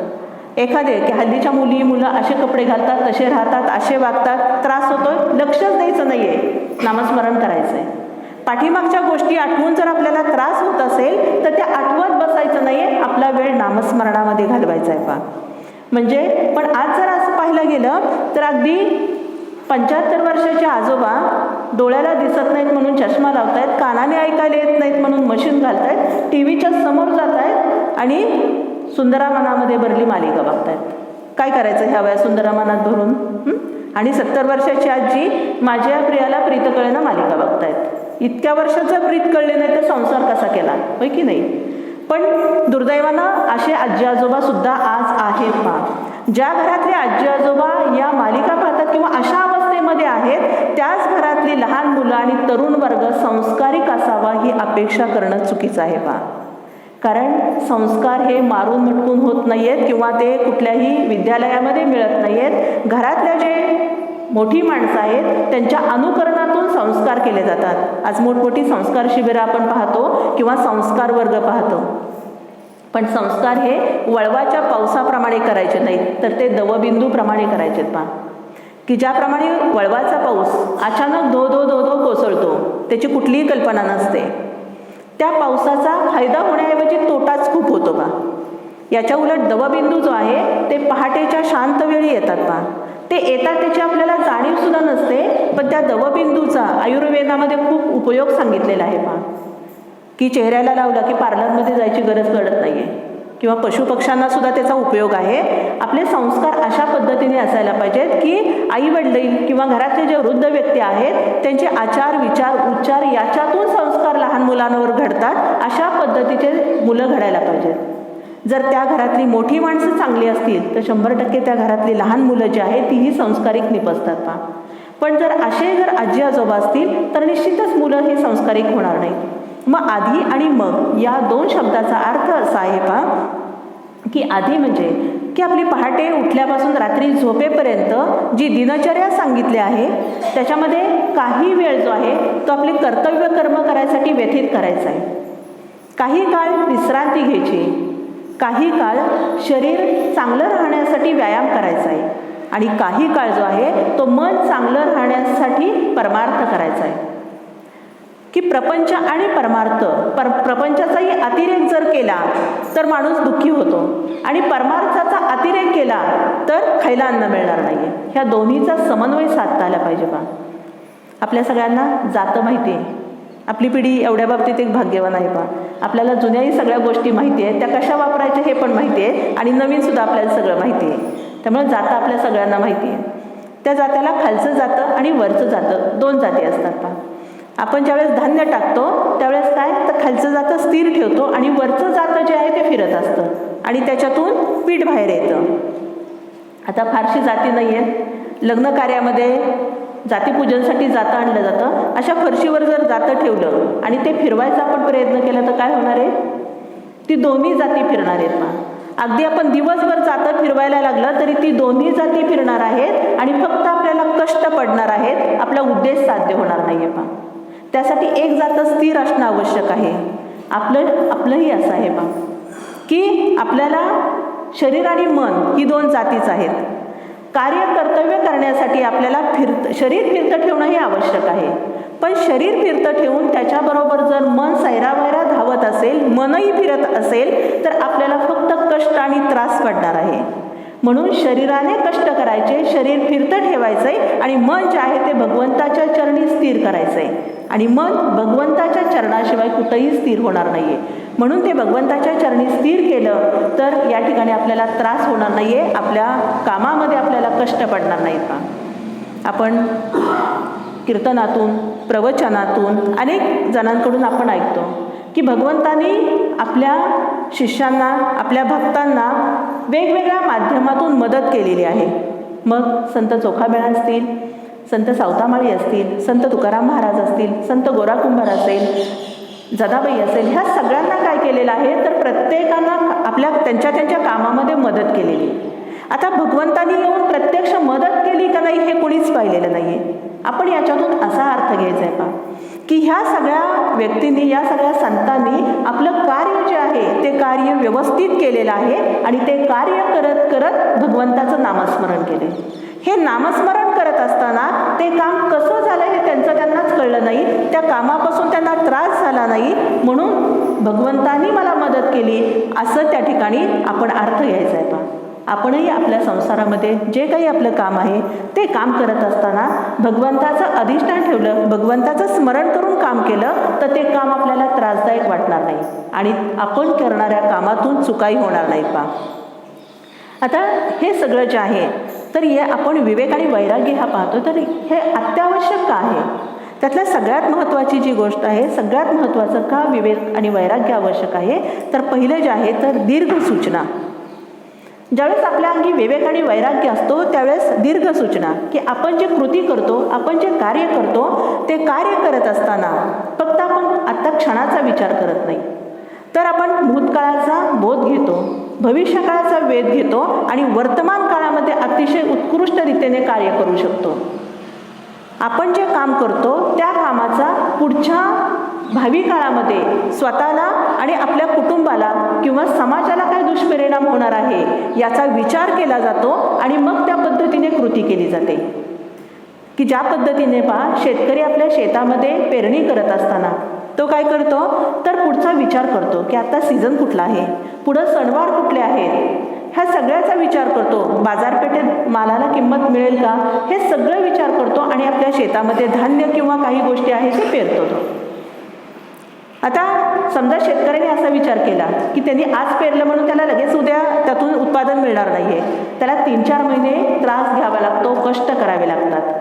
एखादे की हल्लीच्या मुलं असे कपडे घालतात, तसे राहतात, असे वागतात, त्रास होतोय, लक्षच द्यायचं नाही आहे, नामस्मरण करायचं आहे. पाठीमागच्या गोष्टी आठवून जर आपल्याला त्रास होत असेल तर त्या आठवत बसायचं नाही आहे, आपला वेळ नामस्मरणामध्ये घालवायचा आहे. पहा म्हणजे पण आज जर असं पाहिलं गेलं तर अगदी 75 वर्षाचे आजोबा डोळ्याला दिसत नाहीत म्हणून चष्मा लावतायत, कानाने ऐकायला येत नाहीत म्हणून मशीन घालतायत, टी व्हीच्या समोर जात आहेत आणि सुंदरामनामध्ये भरली मालिका बघतायत. काय करायचं ह्या वया सुंदरामनात भरून? आणि 70 वर्षाची आजी माझ्या प्रियाला प्रीत कळेना मालिका बघतायत. इतक्या वर्षाचं प्रीत कळले नाही तर संसार कसा केला, होय की नाही? पण दुर्दैवानं असे आजी आजोबा सुद्धा आज आहेत. पहा ज्या घरातले आजी आजोबा या मालिका पाहतात किंवा अशा अवस्थेमध्ये आहेत त्याच घरातली लहान मुलं आणि तरुण वर्ग संस्कारिक असावा ही अपेक्षा करणं चुकीचं आहे. पहा कारण संस्कार हे मारून मटकून होत नाही आहेत किंवा ते कुठल्याही विद्यालयामध्ये मिळत नाही आहेत. घरातल्या जे मोठी माणसं आहेत त्यांच्या अनुकरणातून संस्कार केले जातात. आज मोठमोठी संस्कार शिबिरं आपण पाहतो किंवा संस्कार वर्ग पाहतो. पण संस्कार हे वळवाच्या पावसाप्रमाणे करायचे नाहीत, तर ते दवबिंदूप्रमाणे करायचे पहा. की ज्याप्रमाणे वळवाचा पाऊस अचानक धो धो धो धो कोसळतो, त्याची कुठलीही कल्पना नसते, त्या पावसाचा फायदा होण्याऐवजी तोटाच खूप होतो का. याच्या उलट दवबिंदू जो आहे ते पहाटेच्या शांत वेळी येतात पहा. ते येतात त्याची आपल्याला जाणीवसुद्धा नसते, पण त्या दवबिंदूचा आयुर्वेदामध्ये खूप उपयोग सांगितलेला आहे पहा. की चेहऱ्याला लावला की पार्लरमध्ये जायची गरज पडत नाही आहे, किंवा पशुपक्ष्यांना सुद्धा त्याचा उपयोग आहे. आपले संस्कार अशा पद्धतीने असायला पाहिजेत की आई वडील किंवा घरातले जे वृद्ध व्यक्ती आहेत त्यांचे आचार विचार उच्चार याच्यातून संस्कार लहान मुलांवर घडतात. अशा पद्धतीचे मुलं घडायला पाहिजेत. जर त्या घरातली मोठी माणसं चांगली असतील तर 100% त्या घरातली लहान मुलं जी आहेत तीही संस्कारिक निपजतात पहा. पण जर आजी आजोबा असतील तर निश्चितच मुलं ही संस्कारिक होणार नाही. मग आधी आणि मग या दोन शब्दाचा अर्थ असा आहे पहा की आधी म्हणजे की आपली पहाटे उठल्यापासून रात्री झोपेपर्यंत जी दिनचर्या सांगितली आहे त्याच्यामध्ये काही वेळ जो आहे तो आपले कर्तव्य कर्म करायसाठी व्यतीत करायचा आहे. काही काळ विश्रांती घ्यायची, काही काळ शरीर चांगलं राहण्यासाठी व्यायाम करायचा आहे, आणि काही काळ जो आहे तो मन चांगलं राहण्यासाठी परमार्थ करायचा आहे. की प्रपंच आणि परमार्थ, प्रपंचाचाही अतिरेक जर केला तर माणूस दुःखी होतो, आणि परमार्थाचा अतिरेक केला तर खायला अन्न मिळणार नाही आहे. ह्या दोन्हीचा समन्वय साधता आला पाहिजे पहा. आपल्या सगळ्यांना जातं माहिती आहे, आपली पिढी एवढ्या बाबतीत एक भाग्यवान आहे पहा. आपल्याला जुन्याही सगळ्या गोष्टी माहिती आहेत, त्या कशा वापरायच्या हे पण माहिती आहे, आणि नवीनसुद्धा आपल्याला सगळं माहिती आहे. त्यामुळे जातं आपल्या सगळ्यांना माहिती आहे. त्या जात्याला खालचं जातं आणि वरचं जातं, दोन जाती असतात पहा. आपण ज्यावेळेस धान्य टाकतो त्यावेळेस काय तर खालचं जातं स्थिर ठेवतो, आणि वरचं जातं जे आहे ते फिरत असतं, आणि त्याच्यातून पीठ बाहेर येतं. आता फारशी जाती नाही आहेत. लग्न कार्यामध्ये जातीपूजनसाठी जातं आणलं जातं. अशा फरशीवर जर जातं ठेवलं आणि ते फिरवायचा आपण प्रयत्न केला तर काय होणार आहे, ती दोन्ही जाती फिरणार आहेत पहा. अगदी आपण दिवसभर जातं फिरवायला लागलं तरी ती दोन्ही जाती फिरणार आहेत, आणि फक्त आपल्याला कष्ट पडणार आहेत, आपला उद्देश साध्य होणार नाही आहे पहा. त्यासाठी एक जातं स्थिर असणं आवश्यक आहे. आपलंही असं आहे पहा की आपल्याला शरीर आणि मन ही दोन जातीच आहेत. कार्य कर्तव्य करण्यासाठी आपल्याला शरीर फिरतं ठेवणं हे आवश्यक आहे, पण शरीर फिरतं ठेवून त्याच्याबरोबर जर मन सैरावैरा धावत असेल, मनही फिरत असेल तर आपल्याला फक्त कष्ट आणि त्रास पडणार आहे. म्हणून शरीराने कष्ट करायचे, शरीर फिरतं ठेवायचं आहे, आणि मन जे आहे ते भगवंताच्या चरणी स्थिर करायचं आहे. आणि मन भगवंताच्या चरणाशिवाय कुठंही स्थिर होणार नाही आहे. म्हणून ते भगवंताच्या चरणी स्थिर केलं तर या ठिकाणी आपल्याला त्रास होणार नाही आहे, आपल्या कामामध्ये आपल्याला कष्ट पडणार नाहीत का. आपण कीर्तनातून प्रवचनातून अनेक जणांकडून आपण ऐकतो की भगवंतांनी आपल्या शिष्यांना आपल्या भक्तांना वेगवेगळ्या माध्यमातून मदत केलेली आहे. मग संत चोखामेळा असतील, संत सावतामाळी असतील, संत तुकाराम महाराज असतील, संत गोराकुंभार असेल, जनाबाई असेल, ह्या सगळ्यांना काय केलेलं आहे तर प्रत्येकाला आपल्या त्यांच्या कामामध्ये मदत केलेली. आता भगवंतांनी येऊन प्रत्यक्ष मदत केली का नाही हे कोणीच पाहिलेलं नाही आहे. आपण याच्यातून असा अर्थ घ्यायचा आहे पहा की ह्या सगळ्या व्यक्तींनी, या सगळ्या संतांनी आपलं कार्य जे आहे ते कार्य व्यवस्थित केलेलं आहे, आणि ते कार्य करत करत भगवंताचं नामस्मरण केले. हे नामस्मरण करत असताना ते काम कसं झालं हे त्यांनाच कळलं नाही, त्या कामापासून त्यांना त्रास झाला नाही, म्हणून भगवंतांनी मला मदत केली असं त्या ठिकाणी आपण अर्थ घ्यायचा आहे पहा. आपणही आपल्या संसारामध्ये जे काही आपलं काम आहे ते काम करत असताना भगवंताचं अधिष्ठान ठेवलं, भगवंताचं स्मरण करून काम केलं तर ते काम आपल्याला त्रासदायक वाटणार नाही, आणि आपण करणाऱ्या कामातून चुकाही होणार नाहीत पहा. आता हे सगळं जे आहे तर आपण विवेक आणि वैराग्य हा पाहतो, तर हे अत्यावश्यक का आहे. त्यातल्या सगळ्यात महत्त्वाची जी गोष्ट आहे, सगळ्यात महत्त्वाचं का विवेक आणि वैराग्य आवश्यक आहे, तर पहिलं जे आहे तर दीर्घ सूचना. ज्यावेळेस आपल्या अंगी विवेक आणि वैराग्य असतो त्यावेळेस दीर्घ सूचना, की आपण जे कृती करतो, आपण जे कार्य करतो ते कार्य करत असताना फक्त आपण आत्ता क्षणाचा विचार करत नाही, तर आपण भूतकाळाचा बोध घेतो, भविष्यकाळाचा वेध घेतो, आणि वर्तमान काळामध्ये अतिशय उत्कृष्ट रीतीने कार्य करू शकतो. आपण जे काम करतो त्या कामाचा पुढच्या भावी काळामध्ये स्वतःला आणि आपल्या कुटुंबाला किंवा समाजाला काय दुष्परिणाम होणार आहे याचा विचार केला जातो आणि मग त्या पद्धतीने कृती केली जाते. की ज्या पद्धतीने शेतकरी आपल्या शेतामध्ये पेरणी करत असताना तो काय करतो तर पुढचा विचार करतो की आता सीझन कुठला आहे, पुढं सणवार कुठले आहेत, ह्या सगळ्याचा विचार करतो. बाजारपेठेत मालाला किंमत मिळेल का हे सगळं विचार करतो आणि आपल्या शेतामध्ये धान्य किंवा काही गोष्टी आहेत ते पेरतो तो. आता समजा शेतकऱ्याने असा विचार केला की त्यांनी आज पेरलं म्हणून त्याला लगेच उद्या त्यातून उत्पादन मिळणार नाही आहे, त्याला 3-4 महिने त्रास घ्यावा लागतो, कष्ट करावे लागतात.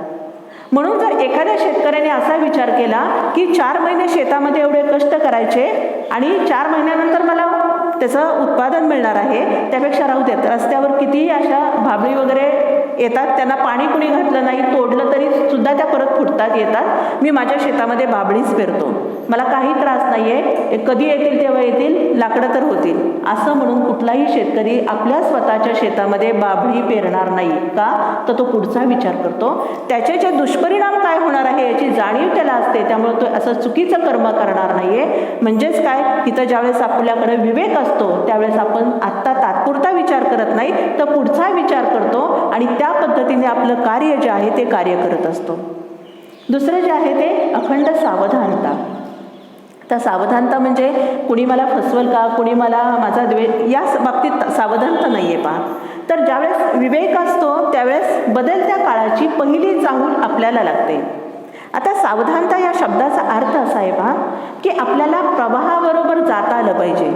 म्हणून जर एखाद्या शेतकऱ्याने असा विचार केला की 4 महिने शेतामध्ये एवढे कष्ट करायचे आणि 4 महिन्यानंतर मला त्याचं उत्पादन मिळणार आहे, त्यापेक्षा राहू देत, रस्त्यावर कितीही अशा भाबळी वगैरे येतात, त्यांना पाणी कुणी घातलं नाही, तोडलं तरी सुद्धा त्या परत फुटतात येतात, मी माझ्या शेतामध्ये बाबळीच पेरतो, मला काही त्रास नाही आहे, कधी येतील तेव्हा येतील, लाकडं तर होतील, असं म्हणून कुठलाही शेतकरी आपल्या स्वतःच्या शेतामध्ये बाबळी पेरणार नाही. का तर तो पुढचा विचार करतो, त्याचे जे दुष्परिणाम काय होणार आहे याची जाणीव त्याला असते, त्यामुळे तो असं चुकीचं कर्म करणार नाही आहे. म्हणजेच काय, इथं ज्यावेळेस आपल्याकडे विवेक असतो त्यावेळेस आपण आत्ता तात्पुरता विचार करत नाही तर पुढचा विचार करतो आणि त्या पद्धतीने आपलं कार्य जे आहे ते कार्य करत असतो. दुसरं जे आहे ते अखंड सावधानता. तर सावधानता म्हणजे कुणी मला फसवल का, कुणी मला माझा या बाबतीत सावधानता नाही आहे तर ज्यावेळेस विवेक असतो त्यावेळेस बदलत्या काळाची पहिली चाहूल आपल्याला लागते. आता सावधानता या शब्दाचा अर्थ असा आहे की आपल्याला प्रवाहाबरोबर जाता आलं पाहिजे.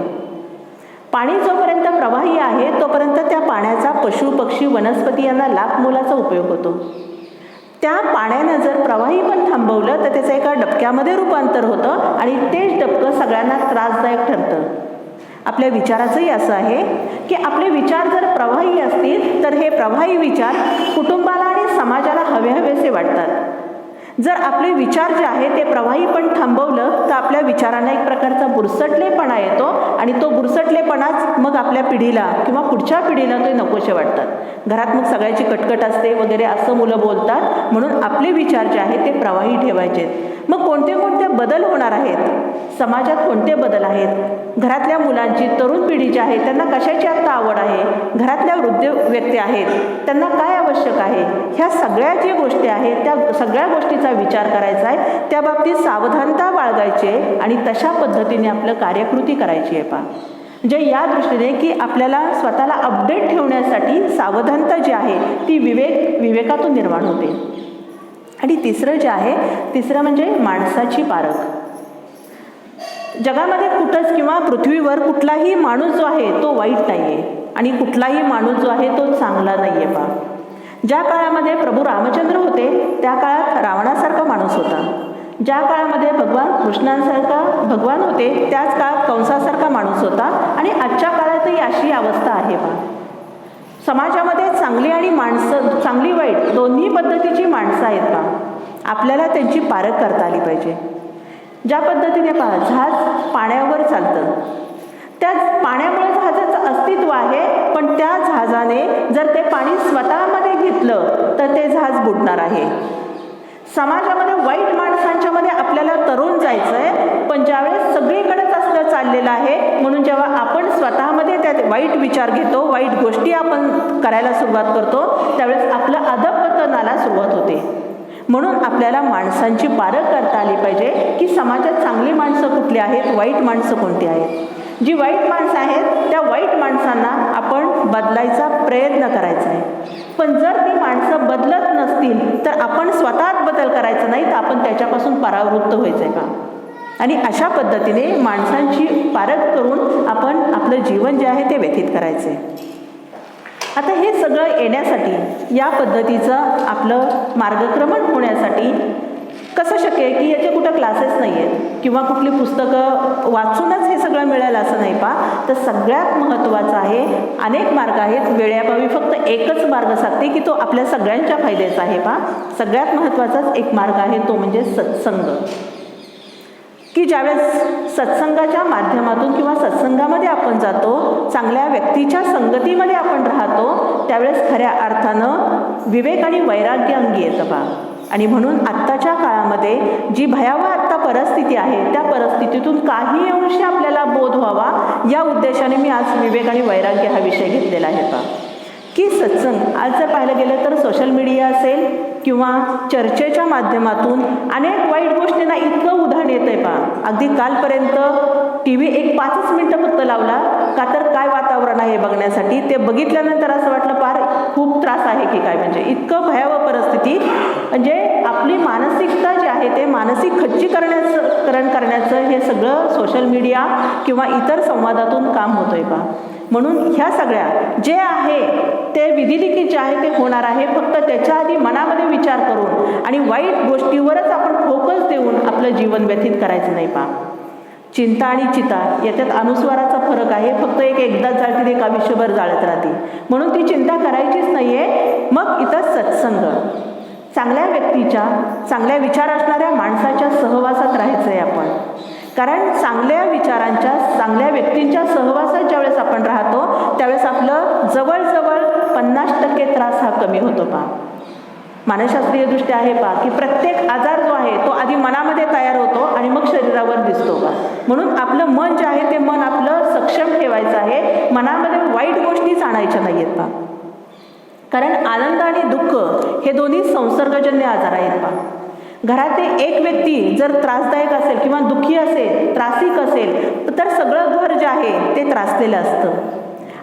पाणी जोपर्यंत प्रवाही आहे तोपर्यंत त्या पाण्याचा पशु पक्षी वनस्पती यांना लाख मोलाचा उपयोग होतो. त्या पाण्यानं जर प्रवाही पण थांबवलं तर त्याचं एका डबक्यामध्ये रूपांतर होतं आणि तेच डबकं सगळ्यांना त्रासदायक ठरतं. आपल्या विचाराचंही असं आहे की आपले विचार जर प्रवाही असतील तर हे प्रवाही विचार कुटुंबाला आणि समाजाला हवेसे वाटतात. जर आपले विचार जे आहे ते प्रवाही पण थांबवलं तर आपल्या विचारांना एक प्रकारचा बुरसटलेपणा येतो आणि तो बुरसटलेपणाच मग आपल्या पिढीला किंवा पुढच्या पिढीला ते नकोसे वाटतात. घरात मग सगळ्याची कटकट असते वगैरे असं मुलं बोलतात. म्हणून आपले विचार जे आहेत ते प्रवाही ठेवायचे. मग कोणते कोणते बदल होणार आहेत, समाजात कोणते बदल आहेत, घरातल्या मुलांची तरुण पिढी जी आहे त्यांना कशाची आत्ता आवड आहे, घरातल्या वृद्ध व्यक्ती आहेत त्यांना काय आवश्यक आहे, ह्या सगळ्या ज्या गोष्टी आहेत त्या सगळ्या गोष्टीचा विचार करायचा आहे. त्या बाबतीत सावधानता बाळगायची आणि तशा पद्धतीने आपलं कार्यकृती करायची आहे म्हणजे या दृष्टीने की आपल्याला स्वतःला अपडेट ठेवण्यासाठी सावधानता जी आहे ती विवेकातून निर्माण होते. आणि तिसरं जे आहे तिसरं म्हणजे माणसाची पारख. जगामध्ये कुठंच किंवा पृथ्वीवर कुठलाही माणूस जो आहे तो वाईट नाही आहे आणि कुठलाही माणूस जो आहे तो चांगला नाही आहे ज्या काळामध्ये प्रभू रामचंद्र होते त्या काळात रावणासारखा माणूस होता. ज्या काळामध्ये भगवान कृष्णांसारखा भगवान होते त्याच काळात कंसासारखा माणूस होता आणि आजच्या काळातही अशी अवस्था आहे समाजामध्ये चांगली आणि माणसं, चांगली वाईट दोन्ही पद्धतीची माणसं आहेत आपल्याला त्यांची पारख करता आली पाहिजे. ज्या पद्धतीने जहाज पाण्यावर चालतं, त्या पाण्यामुळे जहाजाचं अस्तित्व आहे, पण त्या जहाजाने जर ते पाणी स्वतःमध्ये घेतलं तर ते जहाज बुडणार आहे. समाजामध्ये वाईट माणसांच्यामध्ये आपल्याला तरुण जायचं आहे, पण ज्यावेळेस सगळीकडेच असलं चाललेलं आहे म्हणून जेव्हा आपण स्वतःमध्ये त्या वाईट विचार घेतो, वाईट गोष्टी आपण करायला सुरुवात करतो त्यावेळेस आपलं अधःपतनाला सुरुवात होते. म्हणून आपल्याला माणसांची पारख करता आली पाहिजे की समाजात चांगली माणसं कुठली आहेत, वाईट माणसं कोणती आहेत. जी वाईट माणसं आहेत त्या वाईट माणसांना आपण बदलायचा प्रयत्न करायचा आहे. पण जर ती माणसं बदलत नसतील तर आपण स्वतःच बदल करायचा नाही तर आपण त्याच्यापासून परावृत्त व्हायचं आहे आणि अशा पद्धतीने माणसांची पारख करून आपण आपलं जीवन जे आहे ते व्यतीत करायचं आहे. आता हे सगळं येण्यासाठी या पद्धतीचं आपलं मार्गक्रमण होण्यासाठी कसं शक्य आहे की याचे कुठं क्लासेस नाही आहेत किंवा कुठली पुस्तकं वाचूनच हे सगळं मिळेल असं नाही तर सगळ्यात महत्त्वाचं आहे, अनेक मार्ग आहेत, वेळेअभावी फक्त एकच मार्ग सांगते की तो आपल्या सगळ्यांच्या फायद्याचा आहे सगळ्यात महत्त्वाचाच एक मार्ग आहे तो म्हणजे सत्संग. की ज्यावेळेस सत्संगाच्या माध्यमातून किंवा सत्संगामध्ये आपण जातो, चांगल्या व्यक्तीच्या संगतीमध्ये आपण राहतो त्यावेळेस खऱ्या अर्थानं विवेक आणि वैराग्य अंगी येतं आणि म्हणून आत्ता आताच्या काळामध्ये जी भयावह आत्ता परिस्थिती आहे त्या परिस्थितीतून काही अंशी आपल्याला बोध व्हावा या उद्देशाने मी आज विवेक आणि वैराग्य हा विषय घेतलेला आहे का की सत्संग आज जर पाहायला गेलं तर सोशल मीडिया असेल किंवा चर्चेच्या माध्यमातून अनेक वाईट गोष्टींना इतकं उदाहरण येतं आहे पहा. अगदी कालपर्यंत टी व्ही एक 5 मिनटं फक्त लावला का तर काय वातावरण आहे बघण्यासाठी ते बघितल्यानंतर असं वाटलं फार खूप त्रास आहे की काय, म्हणजे इतकं भयावह परिस्थिती. म्हणजे आपली मानसिकता जी आहे ते मानसिक खच्चीकरण करण्याचं हे सगळं सोशल मीडिया किंवा इतर संवादातून काम होतं आहे पहा. म्हणून ह्या सगळ्या जे आहे ते विधिलिखित जे आहे ते होणार आहे, फक्त त्याच्या आधी मनामध्ये विचार करून आणि वाईट गोष्टीवरच आपण फोकस देऊन आपलं जीवन व्यतीत करायचं नाही पहा. चिंता आणि चिता याच्यात अनुस्वाराचा फरक आहे, फक्त एकदाच जाळते एक आयुष्यभर जाळत राहते, म्हणून ती चिंता करायचीच नाही आहे. मग इथं सत्संग, चांगल्या व्यक्तीच्या चांगल्या विचार असणाऱ्या माणसाच्या सहवासात राहायचं आहे आपण. कारण चांगल्या विचारांच्या चांगल्या व्यक्तींच्या सहवासात ज्यावेळेस आपण राहतो त्यावेळेस आपलं जवळजवळ 50% त्रास हा कमी होतो पहा. मानसशास्त्रीय दृष्ट्या आहे पहा की प्रत्येक आजार जो आहे तो आधी मनामध्ये तयार होतो आणि मग शरीरावर दिसतो पहा. म्हणून आपलं मन जे आहे ते मन आपलं सक्षम ठेवायचं आहे, मनामध्ये वाईट गोष्टीच आणायच्या नाही आहेत पहा. कारण आनंद आणि दुःख हे दोन्ही संसर्गजन्य आजार आहेत पहा. घरातील एक व्यक्ती जर त्रासदायक असेल किंवा दुःखी असेल, त्रासिक असेल तर सगळं घर जे आहे ते त्रासलेलं असतं.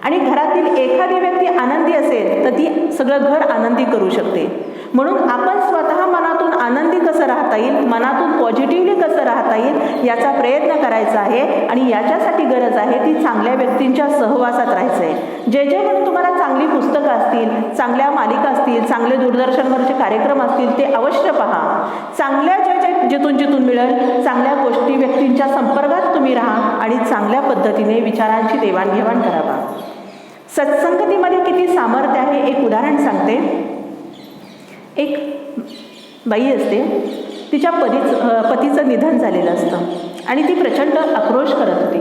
आणि घरातील एखादी व्यक्ती आनंदी असेल तर ती सगळं घर आनंदी करू शकते. म्हणून आपण स्वतः मनातून आनंदी कसं राहता येईल, मनातून पॉझिटिव्हली कसं राहता येईल याचा प्रयत्न करायचा आहे. आणि याच्यासाठी गरज आहे ती चांगल्या व्यक्तींच्या सहवासात राहायचं आहे. जे म्हणून तुम्हाला चांगली पुस्तकं असतील, चांगल्या मालिका असतील, चांगले दूरदर्शनवरचे कार्यक्रम असतील ते अवश्य पहा. चांगल्या जिथून मिळेल चांगल्या गोष्टी व्यक्तींच्या संपर्कात तुम्ही राहा आणि चांगल्या पद्धतीने विचारांची देवाणघेवाण करावा. सत्संगतीमध्ये किती सामर्थ्य आहे एक उदाहरण सांगते. एक बाई असते, तिच्या पतीचं निधन झालेलं असतं आणि ती प्रचंड आक्रोश करत होती.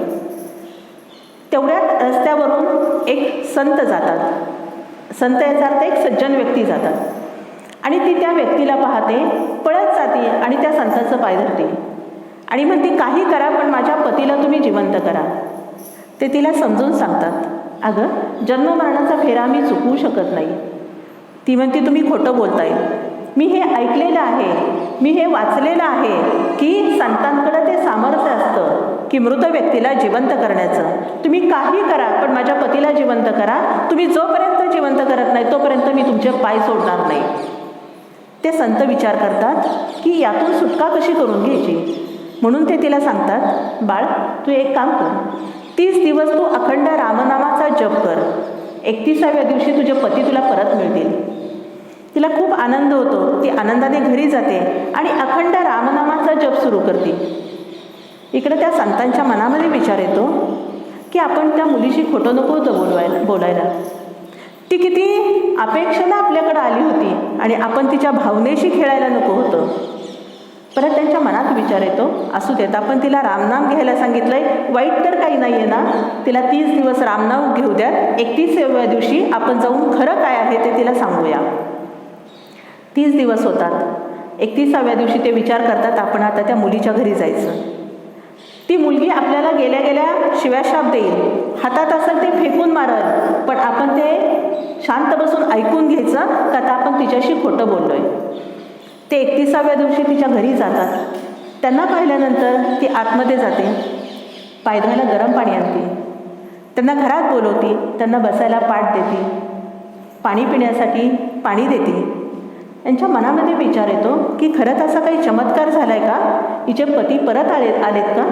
तेवढ्यात रस्त्यावरून एक संत जातात. संत याचा अर्थ एक सज्जन व्यक्ती जातात आणि ती त्या व्यक्तीला पाहते, पळत जाते आणि त्या संताचं पाय धरते आणि म्हणते काही करा पण माझ्या पतीला तुम्ही जिवंत करा. ते तिला समजून सांगतात, अगं जन्ममरणाचा फेरा मी चुकवू शकत नाही. ती म्हणते तुम्ही खोटं बोलताय, मी हे ऐकलेलं आहे, मी हे वाचलेलं आहे की संतांकडे ते सामर्थ्य असतं की मृत व्यक्तीला जिवंत करण्याचं. तुम्ही काही करा पण माझ्या पतीला जिवंत करा. तुम्ही जोपर्यंत जिवंत करत नाही तोपर्यंत मी तुमचे पाय सोडणार नाही. ते संत विचार करतात की यातून सुटका कशी करून घ्यायची. म्हणून ते तिला सांगतात, बाळ तू एक काम कर, 30 दिवस तू अखंड रामनामाचा जप कर. 31व्या दिवशी तुझे पती तुला परत मिळतील. तिला खूप आनंद होतो. ती आनंदाने घरी जाते आणि अखंड रामनामाचा जप सुरू करते. इकडे त्या संतांच्या मनामध्ये विचार येतो की आपण त्या मुलीशी खोटं नको होतं बोलायला. ती किती अपेक्षेनं आपल्याकडे आली होती आणि आपण तिच्या भावनेशी खेळायला नको होतं. परत त्यांच्या मनात विचार येतो, असू देत आपण तिला रामनाम घ्यायला सांगितलंय, वाईट तर काही नाही आहे ना. तिला 30 दिवस रामनाम घेऊ द्या. 31व्या दिवशी आपण जाऊन खरं काय आहे ते तिला सांगूया. 30 दिवस होतात. 31व्या दिवशी ते विचार करतात आपण आता त्या मुलीच्या घरी जायचं. ती मुलगी आपल्याला गेल्या गेल्या शिव्याशाप देईल, हातात असेल ते फेकून मारल, पण आपण ते शांत बसून ऐकून घ्यायचं का आता आपण तिच्याशी खोटं बोललोय. ते 31व्या दिवशी तिच्या घरी जातात. त्यांना पाहिल्यानंतर ती आतमध्ये जाते, पाय धुवायला गरम पाणी आणते, त्यांना घरात बोलवते, त्यांना बसायला पाट देते, पाणी पिण्यासाठी पाणी देते. त्यांच्या मनामध्ये विचार येतो की खरंच असा काही चमत्कार झाला आहे का, हिचे पती परत आलेत का.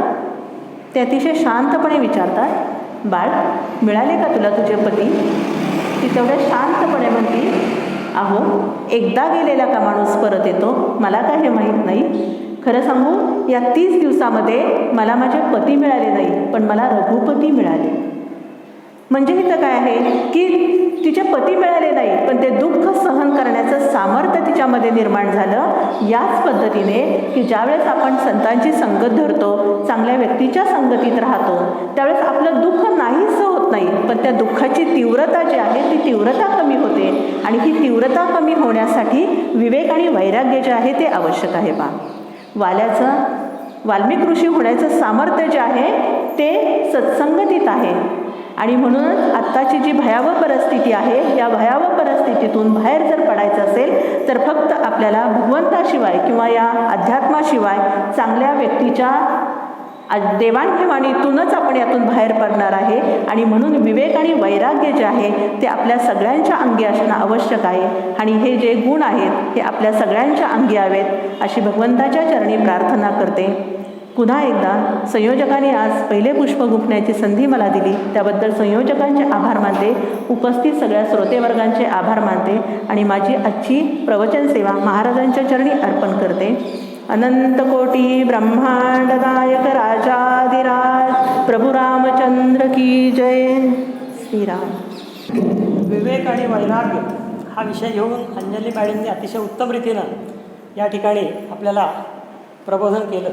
ते अतिशय शांतपणे विचारतात, बाळ मिळाले का तुला तुझे पती. ती तेवढ्या शांतपणे म्हणते, अहो एकदा गेलेला का माणूस परत येतो, मला काय हे माहीत नाही. खरं सांगू या 30 दिवसामध्ये मला माझे पती मिळाले नाही पण मला रघुपती मिळाले. म्हणजे इथं काय आहे की तिचे पती मिळाले नाही, पण ते दुःख सहन करण्याचं सामर्थ्य तिच्यामध्ये निर्माण झालं. याच पद्धतीने की ज्यावेळेस आपण संतांची संगत धरतो, चांगल्या व्यक्तीच्या संगतीत राहतो, त्यावेळेस आपलं दुःख नाहीसं होत नाही, पण त्या दुःखाची तीव्रता जी आहे ती तीव्रता कमी होते. आणि ही तीव्रता कमी होण्यासाठी विवेक आणि वैराग्य जे आहे ते आवश्यक आहे. वाल्मिक ऋषी होण्याचं सामर्थ्य जे आहे ते सत्संगतीत आहे. आणि म्हणूनच आत्ताची जी भयावह परिस्थिती आहे, या भयावह परिस्थितीतून बाहेर जर पडायचं असेल तर फक्त आपल्याला भगवंताशिवाय किंवा या अध्यात्माशिवाय चांगल्या व्यक्तीच्या देवाणघेवाणीतूनच आपण यातून बाहेर पडणार आहे. आणि म्हणून विवेक आणि वैराग्य जे आहे ते आपल्या सगळ्यांच्या अंगी असणं आवश्यक आहे. आणि हे जे गुण आहेत हे आपल्या सगळ्यांच्या अंगी यावेत अशी भगवंताच्या चरणी प्रार्थना करते. पुन्हा एकदा संयोजकांनी आज पहिले पुष्प गुंफण्याची संधी मला दिली, त्याबद्दल संयोजकांचे आभार मानते, उपस्थित सगळ्या श्रोतेवर्गांचे आभार मानते आणि माझी आजची प्रवचन सेवा महाराजांच्या चरणी अर्पण करते. अनंत कोटी ब्रह्मांड नायक राजाधिराज प्रभू रामचंद्र की जय. श्रीराम. विवेक आणि वैराग्य हा विषय घेऊन अंजली मॅडमने अतिशय उत्तम रीतीनं या ठिकाणी आपल्याला प्रबोधन केलं.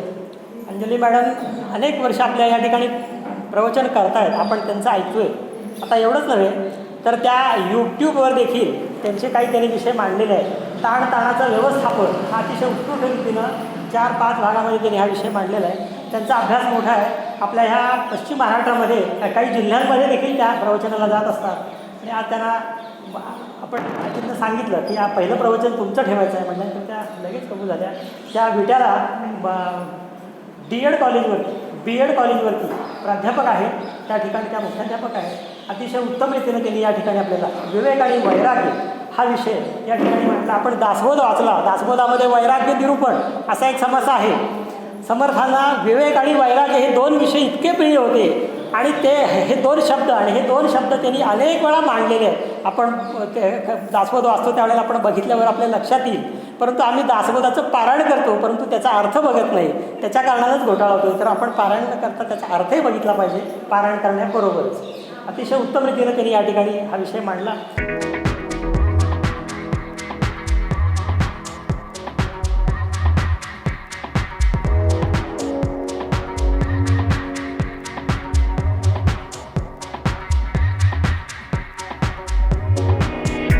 अंजली मॅडम अनेक वर्ष आपल्या या ठिकाणी प्रवचन करतायत, आपण त्यांचं ऐकतो आहे. आता एवढंच नव्हे तर त्या यूट्यूबवर देखील त्यांचे काही त्यांनी विषय मांडलेले आहेत. ताणताणाचं व्यवस्थापन हा अतिशय उत्कृष्ट रीतीनं 4-5 भागामध्ये त्यांनी हा विषय मांडलेला आहे. त्यांचा अभ्यास मोठा आहे. आपल्या ह्या पश्चिम महाराष्ट्रामध्ये काही जिल्ह्यांमध्ये देखील त्या प्रवचनाला जात असतात. आणि आज त्यांना आपण त्यांना सांगितलं की या पहिलं प्रवचन तुमचं ठेवायचं आहे म्हटल्यानंतर त्या लगेच कबूल झाल्या. त्या विट्याला BEd कॉलेजवरती प्राध्यापक आहेत, त्या ठिकाणी त्या मुख्याध्यापक आहेत. अतिशय उत्तम रीतीने त्यांनी या ठिकाणी आपल्याला विवेक आणि वैराग्य हा विषय या ठिकाणी म्हटला. आपण दासबोध वाचला, दासबोधामध्ये वैराग्य निरूपण असा एक समास आहे. समर्थांना विवेक आणि वैराग्य हे 2 विषय इतके प्रिय होते आणि हे 2 शब्द त्यांनी अनेक वेळा मांडलेले आहेत. आपण दासबोध वाचतो त्यावेळेला आपण बघितल्यावर आपल्या लक्षात येईल, परंतु आम्ही दासबोधाचं पारायण करतो परंतु त्याचा अर्थ बघत नाही, त्याच्या कारणानंच घोटाळा होतो. तर आपण पारायण न करता त्याचा अर्थही बघितला पाहिजे पारायण करण्याबरोबरच. अतिशय उत्तम रीतीने त्यांनी या ठिकाणी हा विषय मांडला.